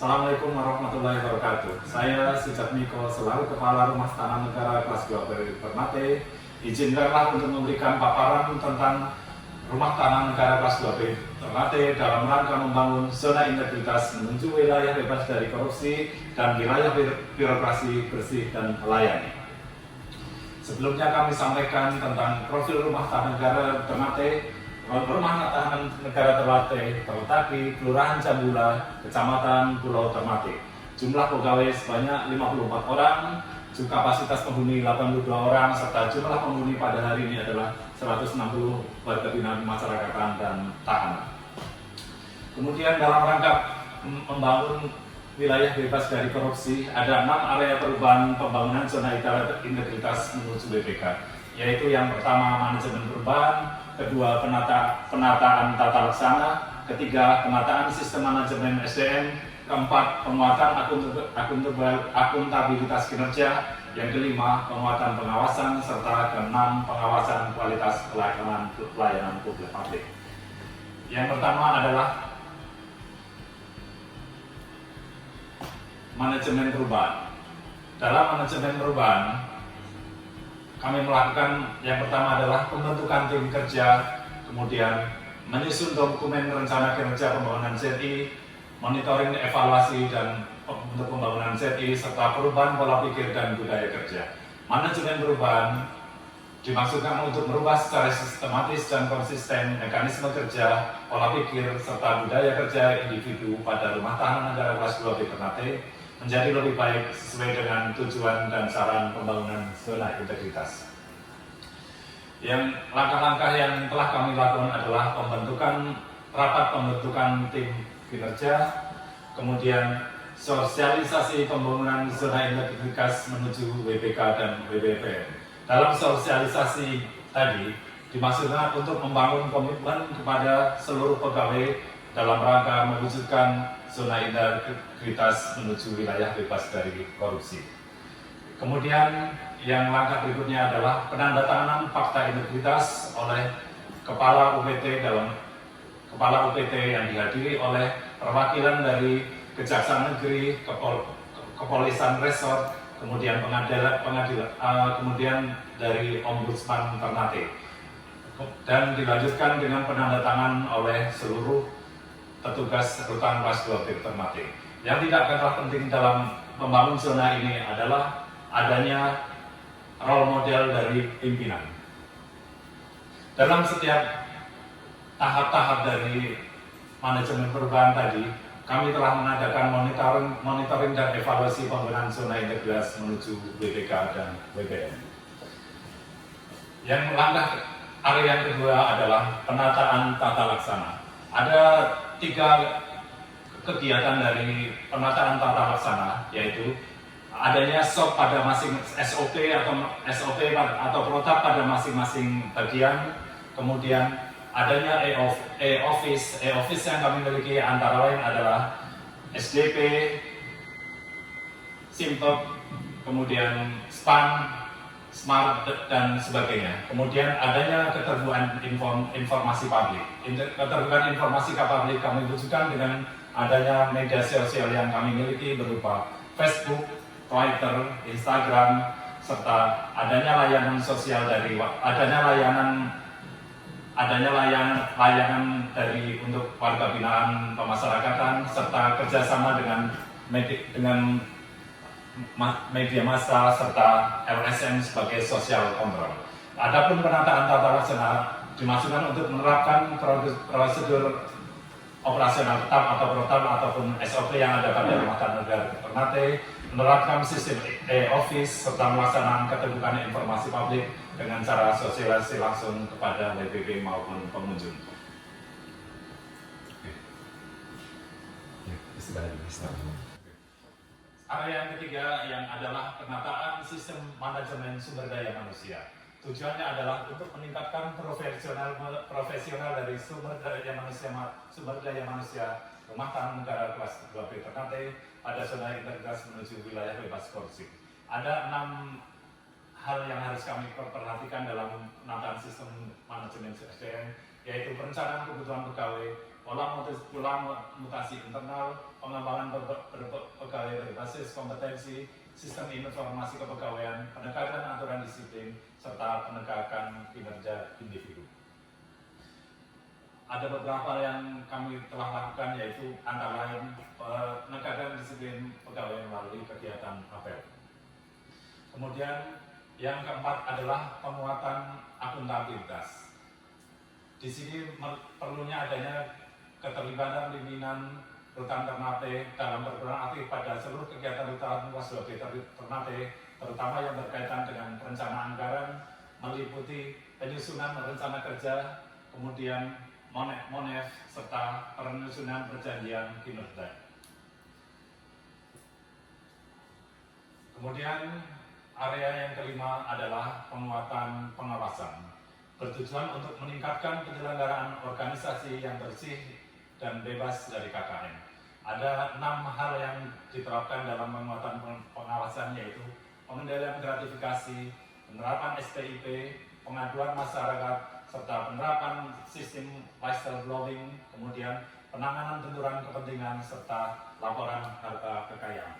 Assalamualaikum warahmatullahi wabarakatuh. Saya Sujatmiko, selaku Kepala Rumah Tanah Negara kelas 2 Ternate. Izinkanlah untuk memberikan paparan tentang Rumah Tanah Negara kelas 2 Ternate dalam rangka membangun zona integritas menuju wilayah bebas dari korupsi dan wilayah birokrasi bersih dan melayani. Sebelumnya kami sampaikan tentang profil Rumah Tanah Negara Ternate. Rumah Tahanan Negara Ternate terletak di Kelurahan Jambula, Kecamatan Pulau Ternate. Jumlah pegawai sebanyak 54 orang, kapasitas penghuni 82 orang, serta jumlah penghuni pada hari ini adalah 160 warga binaan masyarakatan dan tahanan. Kemudian dalam rangka membangun wilayah bebas dari korupsi, ada 6 area perubahan pembangunan zona integritas menuju WPK, yaitu yang pertama manajemen perubahan, kedua penataan tata laksana, ketiga penataan sistem manajemen SDM, keempat penguatan akuntabilitas kinerja, yang kelima penguatan pengawasan, serta keenam pengawasan kualitas pelayanan publik. Yang pertama adalah manajemen perubahan. Dalam manajemen perubahan, kami melakukan yang pertama adalah pembentukan tim kerja, kemudian menyusun dokumen rencana kerja pembangunan ZI, monitoring evaluasi dan untuk pembangunan ZI, serta perubahan pola pikir dan budaya kerja. Manajemen perubahan dimaksudkan untuk merubah secara sistematis dan konsisten mekanisme kerja, pola pikir, serta budaya kerja individu pada Rumah Tahanan Negara kelas 2 Ternate menjadi lebih baik sesuai dengan tujuan dan saran pembangunan zona integritas. Yang langkah-langkah yang telah kami lakukan adalah rapat pembentukan tim kinerja, kemudian sosialisasi pembangunan zona integritas menuju WPK dan WBPN. Dalam sosialisasi tadi dimaksudkan untuk membangun komitmen kepada seluruh pegawai dalam rangka mewujudkan zona integritas menuju wilayah bebas dari korupsi. Kemudian yang langkah berikutnya adalah penandatanganan fakta integritas oleh Kepala UPT yang dihadiri oleh perwakilan dari Kejaksaan Negeri, Kepolisian Resort, kemudian kemudian dari Ombudsman Ternate, dan dilanjutkan dengan penandatangan oleh seluruh petugas rutan kelas 2 Ternate. Yang tidak kalah penting dalam membangun zona ini adalah adanya role model dari pimpinan. Dalam setiap tahap-tahap dari manajemen perubahan tadi, kami telah mengadakan monitoring dan evaluasi pembangunan zona integritas menuju WPK dan WBN. Yang langkah area yang kedua adalah penataan tata laksana. Ada 3 kegiatan dari penataan tata laksana, yaitu adanya SOP atau protap pada masing-masing bagian, kemudian adanya e-office yang kami miliki antara lain adalah SDP, Simtop, kemudian SPAN, Smart, dan sebagainya. Kemudian adanya keterbukaan informasi publik. Keterbukaan informasi publik kami wujudkan dengan adanya media sosial yang kami miliki berupa Facebook, Twitter, Instagram, serta adanya layanan sosial layanan dari untuk warga binaan pemasyarakatan, serta kerjasama dengan media massa serta LSM sebagai social control. Adapun penataan tata laksana dimaksudkan untuk menerapkan prosedur operasional tetap atau protap ataupun SOP yang ada pada Rumah Tahanan Negara Ternate, menerapkan sistem e-office serta melaksanakan keterbukaan informasi publik dengan cara sosialisasi langsung kepada WPP maupun pengunjung. Area yang ketiga yang adalah penataan sistem manajemen sumber daya manusia. Tujuannya adalah untuk meningkatkan profesional dari sumber daya manusia Rumah Tahanan Negara kelas 2 Ternate pada zona integritas menuju wilayah bebas korupsi. Ada 6 hal yang harus kami perhatikan dalam penataan sistem manajemen SDM, yaitu perencanaan kebutuhan pegawai, pola mutasi internal, pengembangan pegawai berbasis kompetensi, sistem informasi kepegawaian, penegakan aturan disiplin, serta penegakan kinerja individu. Ada beberapa yang kami telah lakukan, yaitu antara lain penegakan disiplin pegawai melalui kegiatan apel. Kemudian yang keempat adalah penguatan akuntabilitas. Di sini perlunya adanya keterlibatan pimpinan Rutan Ternate dalam berperan aktif pada seluruh kegiatan Rutan Waslobe Ternate, terutama yang berkaitan dengan perencanaan anggaran, meliputi penyusunan rencana kerja, kemudian monef, serta penyusunan perjanjian kinerja. Kemudian area yang kelima adalah penguatan pengawasan, bertujuan untuk meningkatkan penyelenggaraan organisasi yang bersih dan bebas dari KKN. Ada 6 hal yang diterapkan dalam penguatan pengawasan, yaitu pengendalian gratifikasi, penerapan SPIP, pengaduan masyarakat, serta penerapan sistem whistleblowing, kemudian penanganan benturan kepentingan, serta laporan harta kekayaan.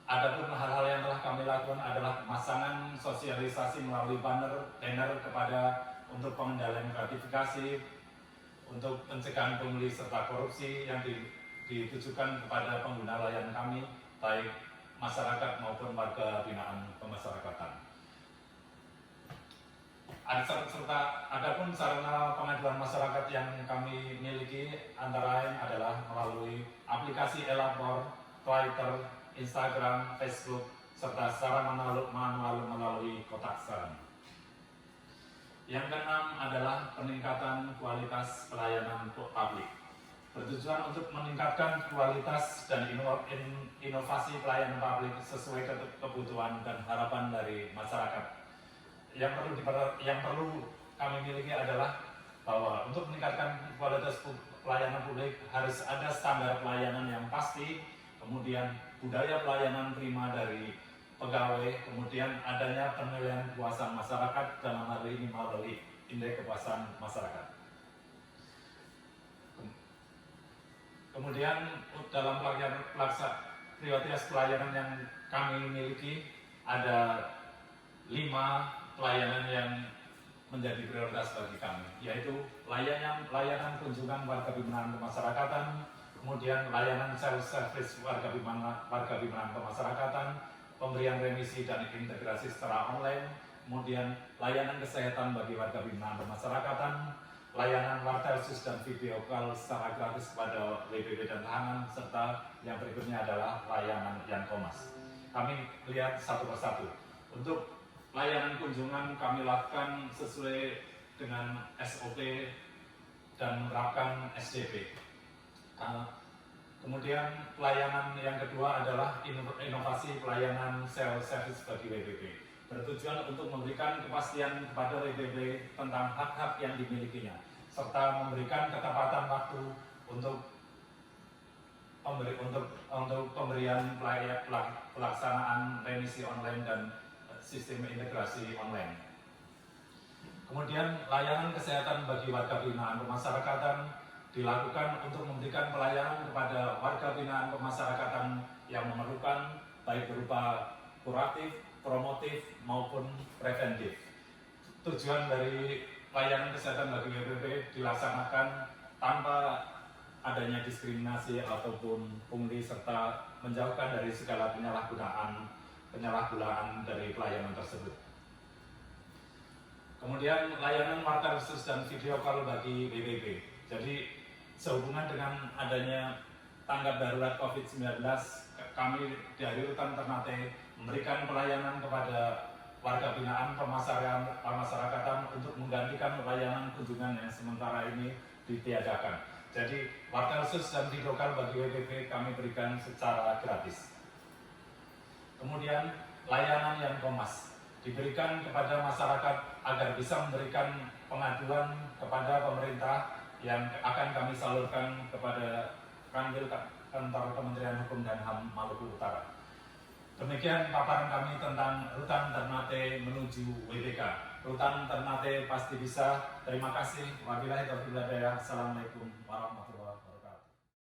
Adapun hal-hal yang telah kami lakukan adalah pemasangan sosialisasi melalui banner kepada untuk pengendalian gratifikasi, untuk pencegahan pungli serta korupsi yang ditujukan kepada pengguna layanan kami, baik masyarakat maupun warga binaan pemasyarakatan. Adapun sarana pengaduan masyarakat yang kami miliki antara lain adalah melalui aplikasi e-lapor, Twitter, Instagram, Facebook, serta secara manual melalui kotak saran. Yang keenam adalah peningkatan kualitas pelayanan publik, bertujuan untuk meningkatkan kualitas dan inovasi pelayanan publik sesuai kebutuhan dan harapan dari masyarakat. Yang perlu kami miliki adalah bahwa untuk meningkatkan kualitas pelayanan publik harus ada standar pelayanan yang pasti, kemudian budaya pelayanan prima dari pegawai, kemudian adanya penilaian kepuasan masyarakat dalam hal ini melalui indeks kepuasan masyarakat. Kemudian dalam prioritas pelayanan yang kami miliki ada 5 pelayanan yang menjadi prioritas bagi kami, yaitu layanan kunjungan warga binaan pemasyarakatan, kemudian layanan self-service warga binaan pemasyarakatan, pemberian remisi dan integrasi secara online, kemudian layanan kesehatan bagi warga binaan pemasyarakatan, layanan wartelsus dan video call secara gratis kepada WBB dan tahanan, serta yang berikutnya adalah layanan Yankomas. Kami lihat satu persatu. Untuk layanan kunjungan kami lakukan sesuai dengan SOP dan menerapkan SDP. Kemudian pelayanan yang kedua adalah inovasi pelayanan self-service bagi WBB, bertujuan untuk memberikan kepastian kepada WBB tentang hak-hak yang dimilikinya, serta memberikan ketepatan waktu untuk pemberian pelaksanaan remisi online dan sistem integrasi online. Kemudian layanan kesehatan bagi warga binaan pemasyarakatan dilakukan untuk memberikan pelayanan kepada warga binaan pemasyarakatan yang memerlukan, baik berupa kuratif, promotif, maupun preventif. Tujuan dari layanan kesehatan bagi WBB dilaksanakan tanpa adanya diskriminasi ataupun pungli, serta menjauhkan dari segala penyalahgunaan dari pelayanan tersebut. Kemudian layanan wartelsus dan video call bagi WBB. Jadi sehubungan dengan adanya tanggap darurat COVID-19, kami dari Rutan Ternate memberikan pelayanan kepada warga binaan pemasyarakatan untuk menggantikan layanan kunjungan yang sementara ini ditiadakan. Jadi wartelsus dan video call bagi WBB kami berikan secara gratis. Kemudian layanan Yankomas diberikan kepada masyarakat agar bisa memberikan pengaduan kepada pemerintah yang akan kami salurkan kepada kantor Kementerian Hukum dan HAM Maluku Utara. Demikian paparan kami tentang Rutan Ternate menuju WBK. Rutan Ternate pasti bisa. Terima kasih. Wabillahi taufiq wal hidayah. Assalamualaikum warahmatullahi wabarakatuh.